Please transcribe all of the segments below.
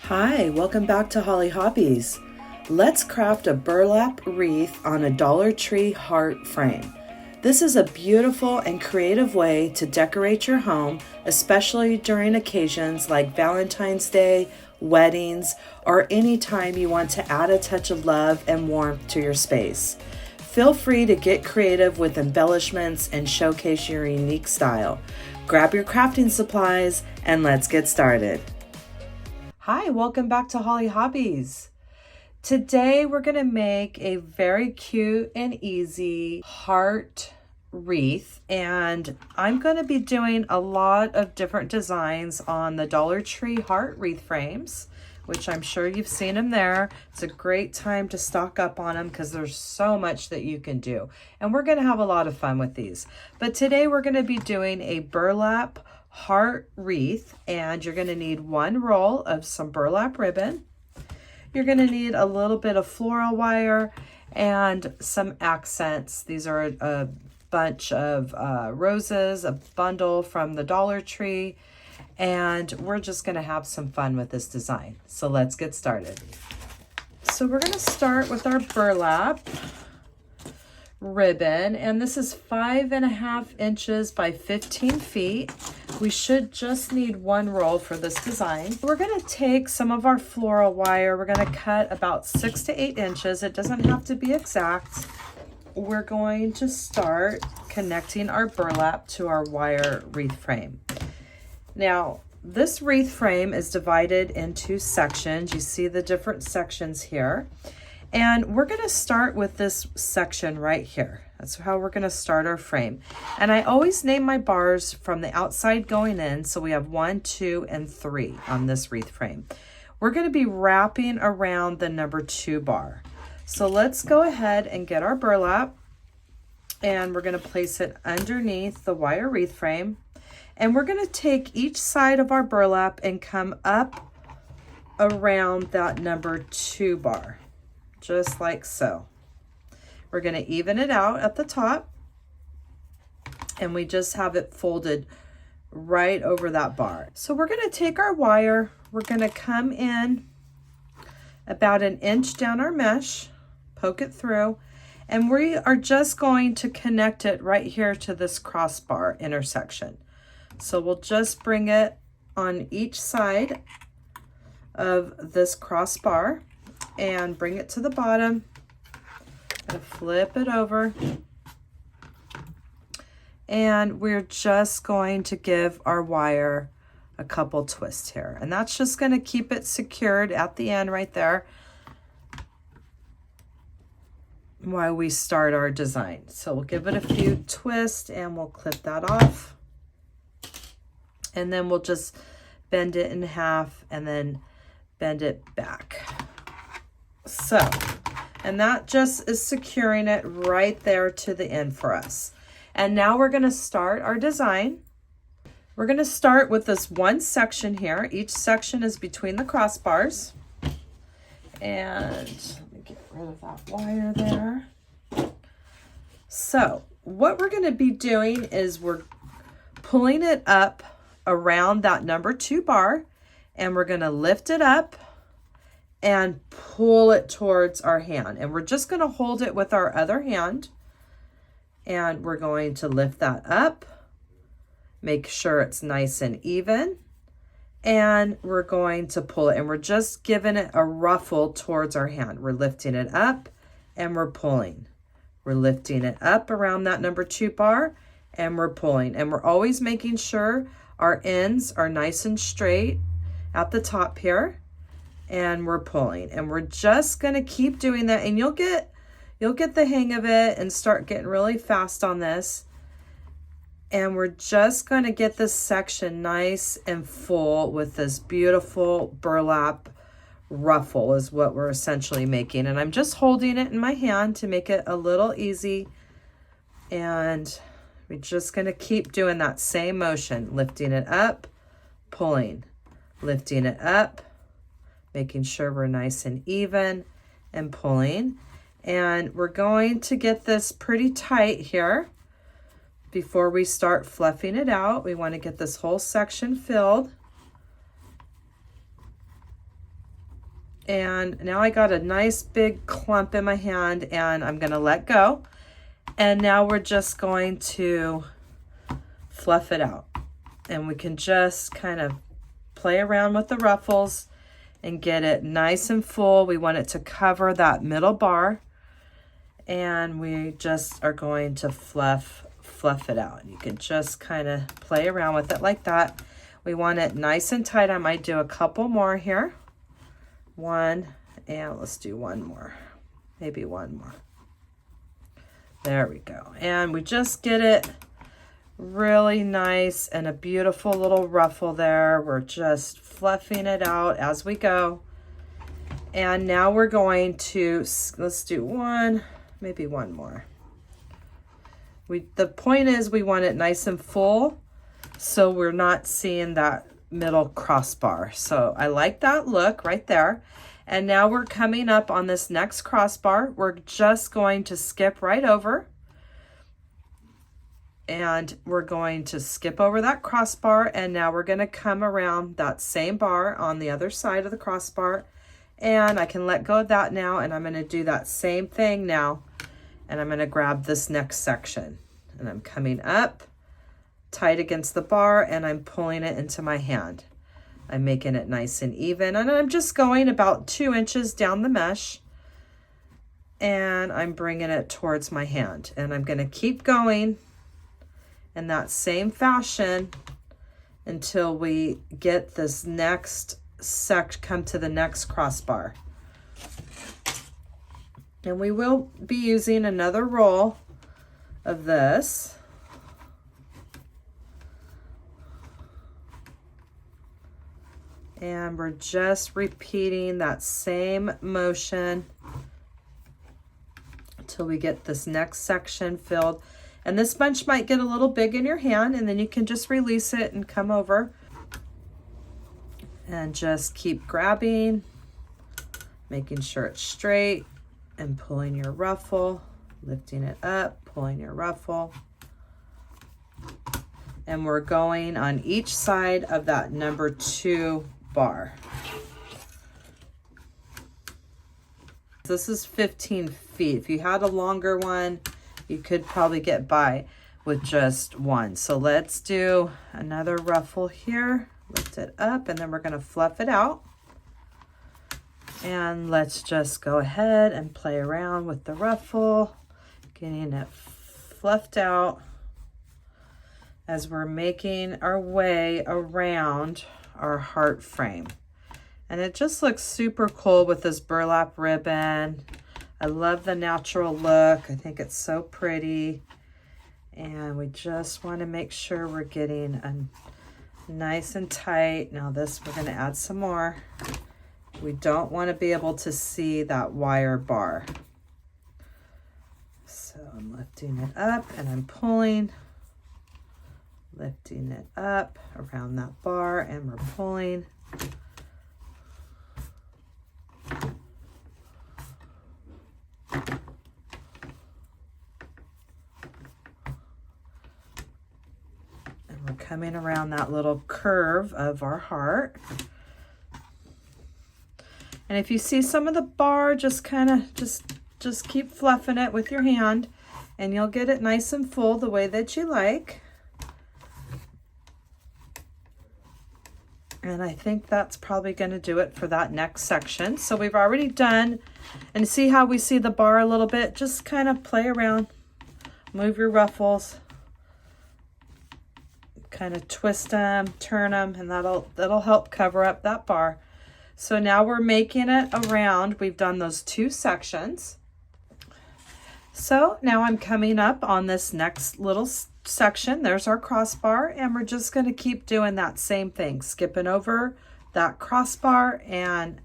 Hi, welcome back to Hollie Hobbies. Let's craft a burlap wreath on a Dollar Tree heart frame. This is a beautiful and creative way to decorate your home, especially during occasions like Valentine's Day, weddings, or any time you want to add a touch of love and warmth to your space. Feel free to get creative with embellishments and showcase your unique style. Grab your crafting supplies and let's get started. Hi, welcome back to Hollie Hobbies. Today we're going to make a very cute and easy heart wreath, and I'm going to be doing a lot of different designs on the Dollar Tree heart wreath frames, which I'm sure you've seen them there. It's a great time to stock up on them because there's so much that you can do, and we're going to have a lot of fun with these. But today we're going to be doing a burlap heart wreath, and you're going to need one roll of some burlap ribbon. You're going to need a little bit of floral wire and some accents. These are a bunch of roses, a bundle from the Dollar Tree, and we're just going to have some fun with this design. So let's get started. So we're going to start with our burlap ribbon, and this is 5.5 inches by 15 feet. We should just need one roll for this design. We're going to take some of our floral wire. We're going to cut about 6 to 8 inches. It doesn't have to be exact. We're going to start connecting our burlap to our wire wreath frame. Now, this wreath frame is divided into sections. You see the different sections here. And we're going to start with this section right here. That's how we're going to start our frame. And I always name my bars from the outside going in. So we have 1, 2, and 3 on this wreath frame. We're going to be wrapping around the number 2 bar. So let's go ahead and get our burlap. And we're going to place it underneath the wire wreath frame. And we're going to take each side of our burlap and come up around that number 2 bar. Just like so. We're going to even it out at the top, and we just have it folded right over that bar. So we're going to take our wire, we're going to come in about 1 inch down our mesh, poke it through, and we are just going to connect it right here to this crossbar intersection. So we'll just bring it on each side of this crossbar and bring it to the bottom. Gonna flip it over, and we're just going to give our wire a couple twists here, and that's just going to keep it secured at the end right there while we start our design. So we'll give it a few twists and we'll clip that off, and then we'll just bend it in half and then bend it back. So, and that just is securing it right there to the end for us. And now we're going to start our design. We're going to start with this one section here. Each section is between the crossbars. And let me get rid of that wire there. So what we're going to be doing is we're pulling it up around that number 2 bar, and we're going to lift it up and pull it towards our hand. And we're just going to hold it with our other hand. And we're going to lift that up, make sure it's nice and even. And we're going to pull it, and we're just giving it a ruffle towards our hand. We're lifting it up and we're pulling. We're lifting it up around that number 2 bar and we're pulling. And we're always making sure our ends are nice and straight at the top here. And we're pulling, and we're just going to keep doing that, and you'll get the hang of it and start getting really fast on this. And we're just going to get this section nice and full with this beautiful burlap ruffle is what we're essentially making. And I'm just holding it in my hand to make it a little easy, and we're just going to keep doing that same motion, lifting it up, pulling, lifting it up, making sure we're nice and even, and pulling. And we're going to get this pretty tight here before we start fluffing it out. We want to get this whole section filled. And now I got a nice big clump in my hand, and I'm gonna let go. And now we're just going to fluff it out. And we can just kind of play around with the ruffles and get it nice and full. We want it to cover that middle bar. And we just are going to fluff it out. You can just kind of play around with it like that. We want it nice and tight. I might do a couple more here. One, and let's do one more. Maybe one more. There we go. And we just get it really nice and a beautiful little ruffle there. We're just fluffing it out as we go. And now we're going to, let's do one, maybe one more. The point is we want it nice and full, so we're not seeing that middle crossbar. So I like that look right there. And now we're coming up on this next crossbar. We're just going to skip right over. And we're going to skip over that crossbar, and now we're going to come around that same bar on the other side of the crossbar. And I can let go of that now, and I'm going to do that same thing now. And I'm going to grab this next section, and I'm coming up tight against the bar, and I'm pulling it into my hand. I'm making it nice and even, and I'm just going about 2 inches down the mesh, and I'm bringing it towards my hand. And I'm going to keep going in that same fashion until we get this next come to the next crossbar. And we will be using another roll of this. And we're just repeating that same motion until we get this next section filled. And this bunch might get a little big in your hand, and then you can just release it and come over and just keep grabbing, making sure it's straight, and pulling your ruffle, lifting it up, pulling your ruffle. And we're going on each side of that number 2 bar. This is 15 feet. If you had a longer one, you could probably get by with just one. So let's do another ruffle here. Lift it up, and then we're going to fluff it out. And let's just go ahead and play around with the ruffle, getting it fluffed out as we're making our way around our heart frame. And it just looks super cool with this burlap ribbon. I love the natural look. I think it's so pretty. And we just want to make sure we're getting a nice and tight. Now this, we're going to add some more. We don't want to be able to see that wire bar. So I'm lifting it up, and I'm pulling, lifting it up around that bar, and we're pulling. And we're coming around that little curve of our heart. And if you see some of the bar, just kind of just keep fluffing it with your hand, and you'll get it nice and full the way that you like. And I think that's probably going to do it for that next section. So we've already done, and see how we see the bar a little bit? Just kind of play around, move your ruffles, kind of twist them, turn them, and that'll help cover up that bar. So now we're making it around. We've done those 2 sections. So now I'm coming up on this next little section. There's our crossbar, and we're just going to keep doing that same thing, skipping over that crossbar and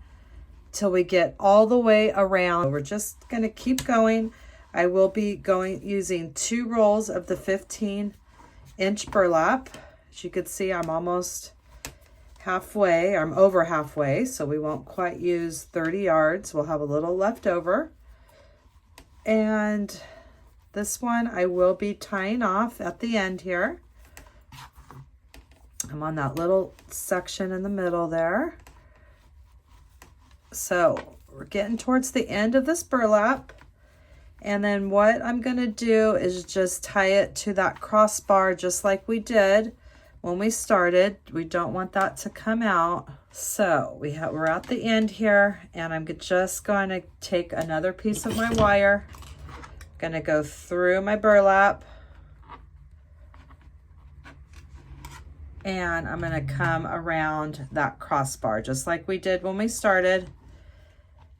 till we get all the way around. We're just going to keep going. I will be using 2 rolls of the 15-inch burlap. As you can see, I'm almost halfway. I'm over halfway, so we won't quite use 30 yards. We'll have a little left over. And this one I will be tying off at the end here. I'm on that little section in the middle there. So we're getting towards the end of this burlap. And then what I'm gonna do is just tie it to that crossbar just like we did when we started. We don't want that to come out. So we're at the end here, and I'm just going to take another piece of my wire, gonna go through my burlap, and I'm gonna come around that crossbar just like we did when we started,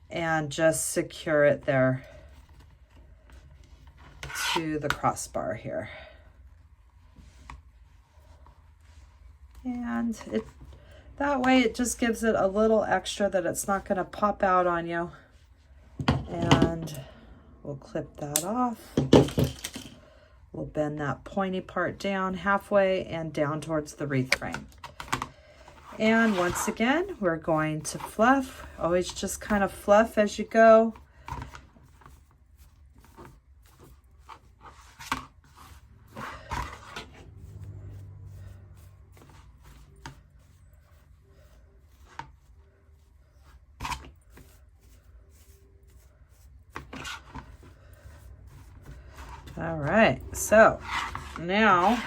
and just secure it there to the crossbar here. And that way it just gives it a little extra that it's not going to pop out on you. And we'll clip that off. We'll bend that pointy part down halfway and down towards the wreath frame. And once again, we're going to fluff. Always just kind of fluff as you go. All right, so now,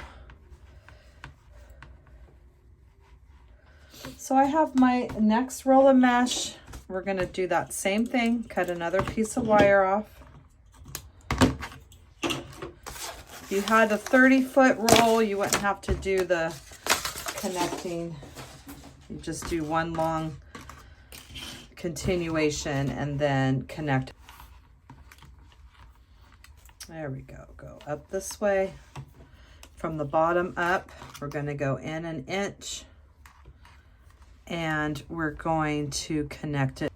I have my next roll of mesh. We're gonna do that same thing, cut another piece of wire off. If you had a 30-foot roll, you wouldn't have to do the connecting. You just do one long continuation and then connect. There we go. Go up this way. From the bottom up, we're going to go in an inch, and we're going to connect it.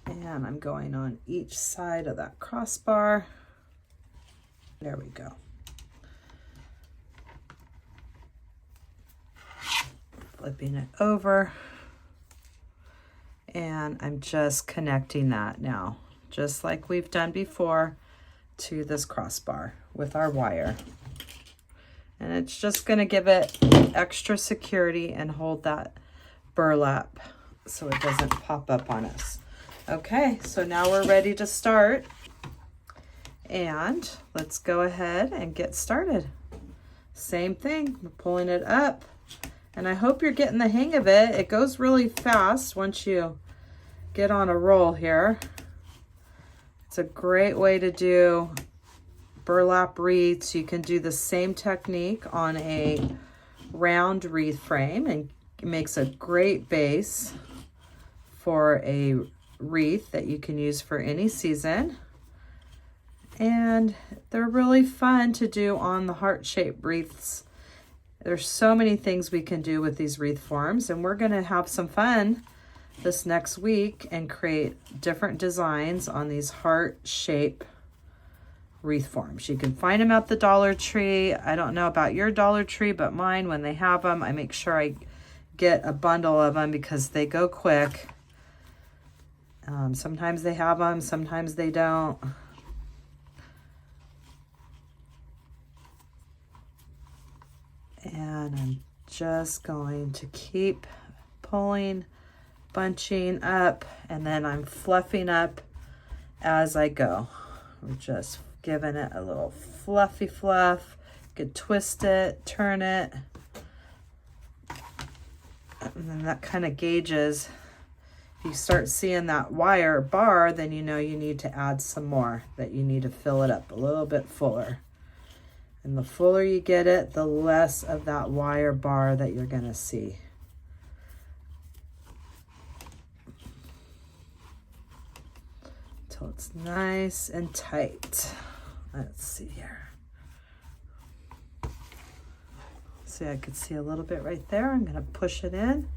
And I'm going on each side of that crossbar. There we go. Flipping it over. And I'm just connecting that now, just like we've done before, to this crossbar with our wire. And it's just going to give it extra security and hold that burlap so it doesn't pop up on us. Okay, so now we're ready to start. And let's go ahead and get started. Same thing, we're pulling it up. And I hope you're getting the hang of it. It goes really fast once you get on a roll here. It's a great way to do burlap wreaths. You can do the same technique on a round wreath frame, and it makes a great base for a wreath that you can use for any season. And they're really fun to do on the heart-shaped wreaths. There's so many things we can do with these wreath forms, and we're going to have some fun this next week and create different designs on these heart-shaped wreath forms. You can find them at the Dollar Tree. I don't know about your Dollar Tree, but mine, when they have them, I make sure I get a bundle of them because they go quick. Sometimes they have them, sometimes they don't. And I'm just going to keep pulling, bunching up, and then I'm fluffing up as I go. We're just giving it a little fluffy fluff. You could twist it, turn it, and then that kind of gauges. If you start seeing that wire bar, then you know you need to add some more, that you need to fill it up a little bit fuller. And the fuller you get it, the less of that wire bar that you're going to see. Until it's nice and tight. Let's see here. See, I could see a little bit right there. I'm going to push it in.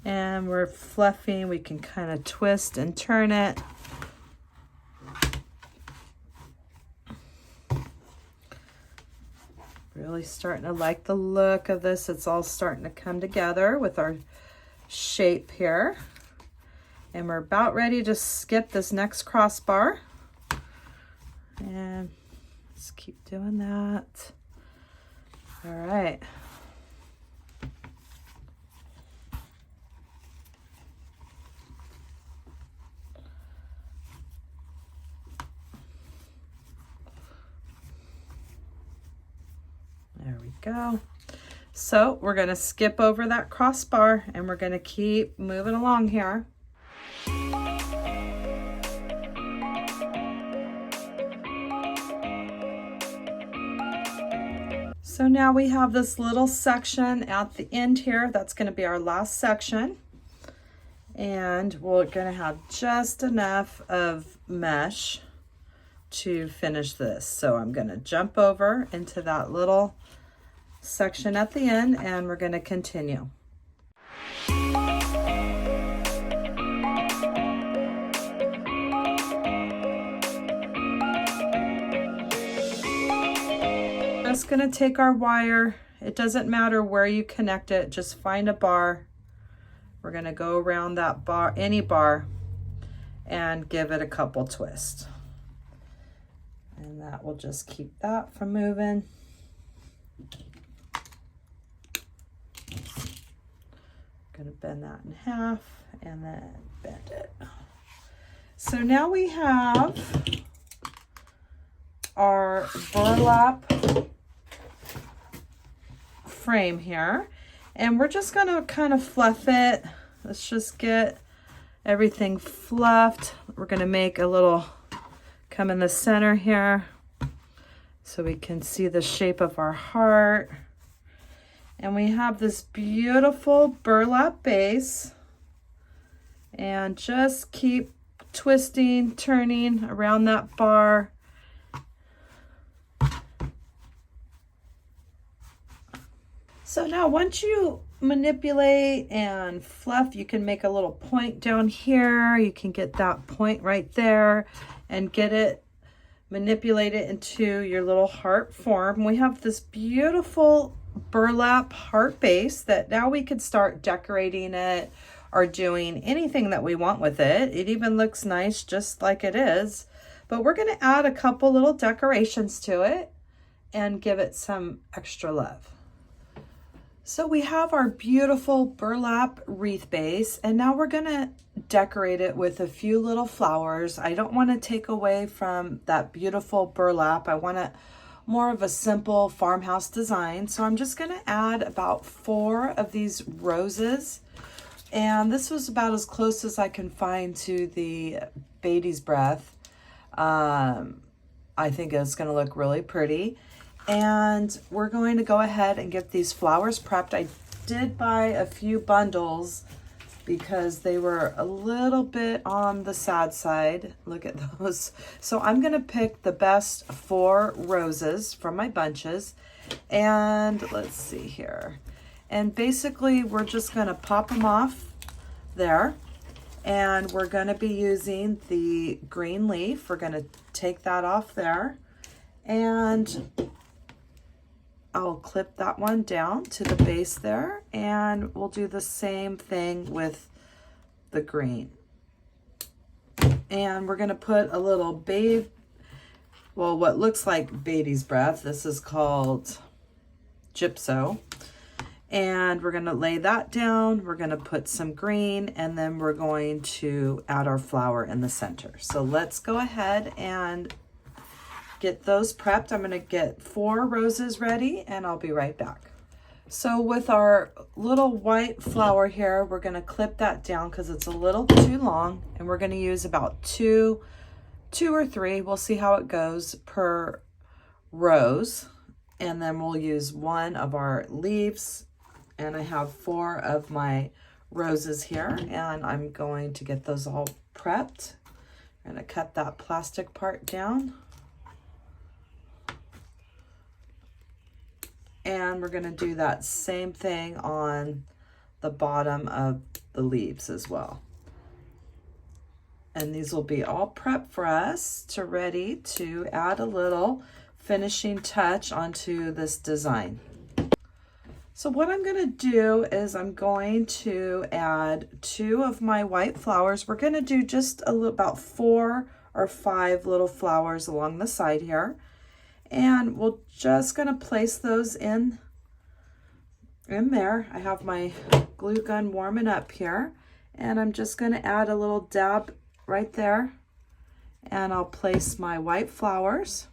And we're fluffing. We can kind of twist and turn it. Really starting to like the look of this. It's all starting to come together with our shape here. And we're about ready to skip this next crossbar. And let's keep doing that. All right. There we go. So we're going to skip over that crossbar and we're going to keep moving along here. So now we have this little section at the end here. That's going to be our last section. And we're going to have just enough of mesh to finish this. So I'm going to jump over into that little section at the end and we're going to continue. Just going to take our wire. It doesn't matter where you connect it, just find a bar. We're going to go around that bar, any bar, and give it a couple twists. And that will just keep that from moving. Going to bend that in half and then bend it. So now we have our burlap frame here, and we're just going to kind of fluff it. Let's just get everything fluffed. We're going to make a little come in the center here so we can see the shape of our heart. And we have this beautiful burlap base, and just keep twisting, turning around that bar. So now once you manipulate and fluff, you can make a little point down here. You can get that point right there and get it, manipulate it into your little heart form. We have this beautiful burlap heart base that now we could start decorating it or doing anything that we want with it. It even looks nice just like it is, but we're going to add a couple little decorations to it and give it some extra love. So we have our beautiful burlap wreath base, and now we're gonna decorate it with a few little flowers. I don't want to take away from that beautiful burlap. I want it more of a simple farmhouse design. So I'm just gonna add about 4 of these roses. And this was about as close as I can find to the Baby's Breath. I think it's gonna look really pretty. And we're going to go ahead and get these flowers prepped. I did buy a few bundles because they were a little bit on the sad side. Look at those. So I'm going to pick the best 4 roses from my bunches. And let's see here. And basically we're just going to pop them off there. And we're going to be using the green leaf. We're going to take that off there. And I'll clip that one down to the base there, and we'll do the same thing with the green. And we're going to put a little what looks like Baby's Breath. This is called Gypso. And we're going to lay that down. We're going to put some green, and then we're going to add our flower in the center. So let's go ahead and get those prepped. I'm going to get 4 roses ready and I'll be right back. So with our little white flower here, we're going to clip that down because it's a little too long, and we're going to use about two or 3, we'll see how it goes, per rose. And then we'll use 1 of our leaves, and I have 4 of my roses here, and I'm going to get those all prepped. I'm going to cut that plastic part down. And we're going to do that same thing on the bottom of the leaves as well. And these will be all prepped for us to ready to add a little finishing touch onto this design. So what I'm going to do is I'm going to add 2 of my white flowers. We're going to do just about 4 or 5 little flowers along the side here. And we're just going to place those in there. I have my glue gun warming up here. And I'm just going to add a little dab right there. And I'll place my white flowers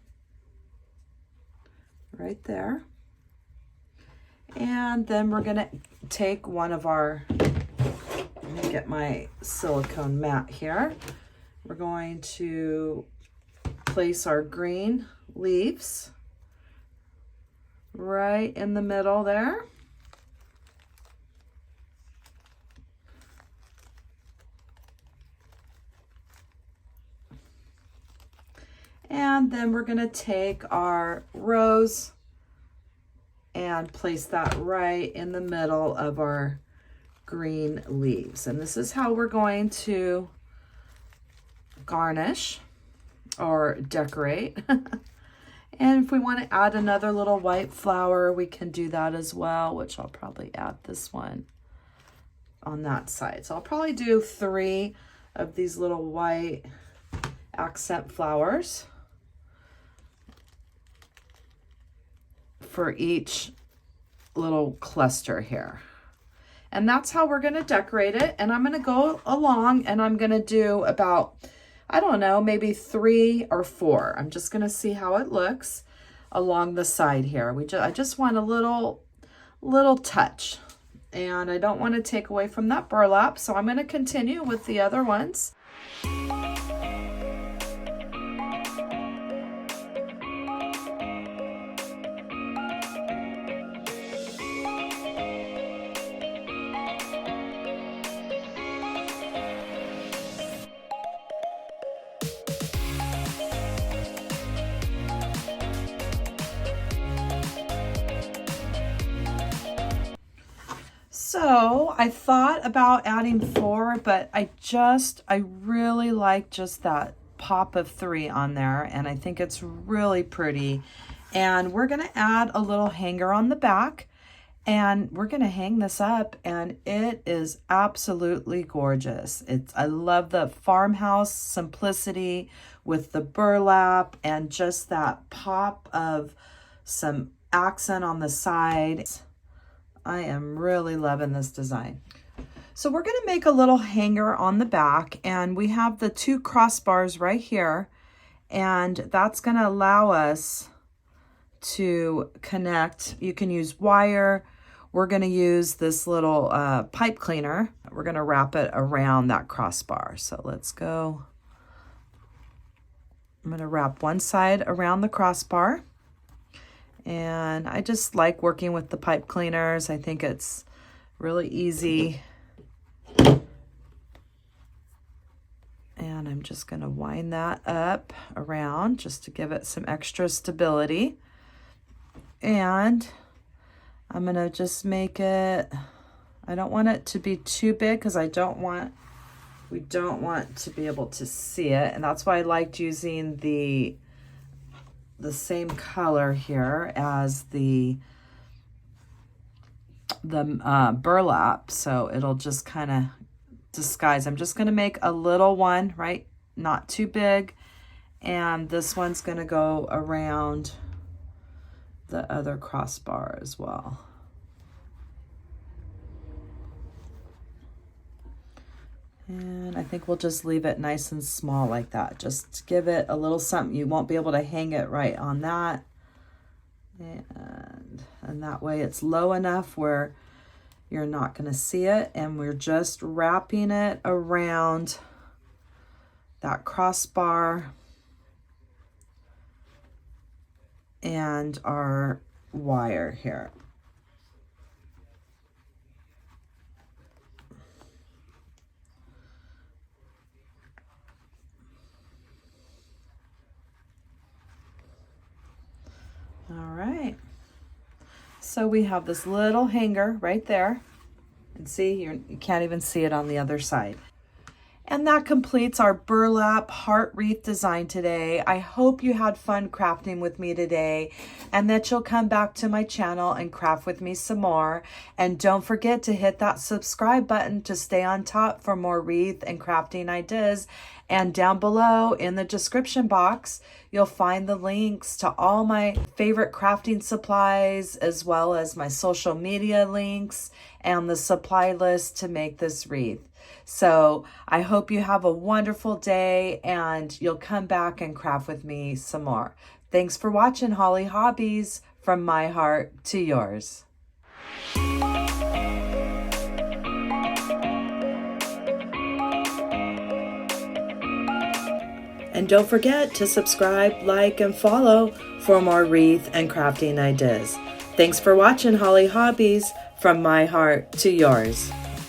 right there. And then we're going to take one of our, let me get my silicone mat here. We're going to place our green leaves right in the middle there. And then we're going to take our rose and place that right in the middle of our green leaves. And this is how we're going to garnish or decorate. And if we want to add another little white flower, we can do that as well, which I'll probably add this one on that side. So I'll probably do 3 of these little white accent flowers for each little cluster here. And that's how we're going to decorate it. And I'm going to go along and I'm going to do about, I don't know, maybe 3 or 4. I'm just going to see how it looks along the side here. I just want a little touch, and I don't want to take away from that burlap. So I'm going to continue with the other ones. So I thought about adding 4, but I really like just that pop of 3 on there, and I think it's really pretty. And we're going to add a little hanger on the back, and we're going to hang this up, and it is absolutely gorgeous. I love the farmhouse simplicity with the burlap and just that pop of some accent on the side. I am really loving this design. So we're going to make a little hanger on the back, and we have the 2 crossbars right here, and that's going to allow us to connect. You can use wire. We're going to use this little pipe cleaner. We're going to wrap it around that crossbar. So let's go. I'm going to wrap one side around the crossbar. And I just like working with the pipe cleaners. I think it's really easy. And I'm just going to wind that up around just to give it some extra stability. And I'm going to just make it, I don't want it to be too big because we don't want to be able to see it. And that's why I liked using the same color here as the burlap, so it'll just kind of disguise. I'm just going to make a little one, right? Not too big. And this one's going to go around the other crossbar as well. And I think we'll just leave it nice and small like that. Just give it a little something. You won't be able to hang it right on that. And that way it's low enough where you're not going to see it. And we're just wrapping it around that crossbar and our wire here. All right, so we have this little hanger right there, and see, you can't even see it on the other side. And that completes our burlap heart wreath design today. I hope you had fun crafting with me today and that you'll come back to my channel and craft with me some more. And don't forget to hit that subscribe button to stay on top for more wreath and crafting ideas. And down below in the description box, you'll find the links to all my favorite crafting supplies, as well as my social media links and the supply list to make this wreath. So I hope you have a wonderful day and you'll come back and craft with me some more. Thanks for watching Hollie Hobbies, from my heart to yours. And don't forget to subscribe, like, and follow for more wreath and crafting ideas. Thanks for watching Hollie Hobbies, from my heart to yours.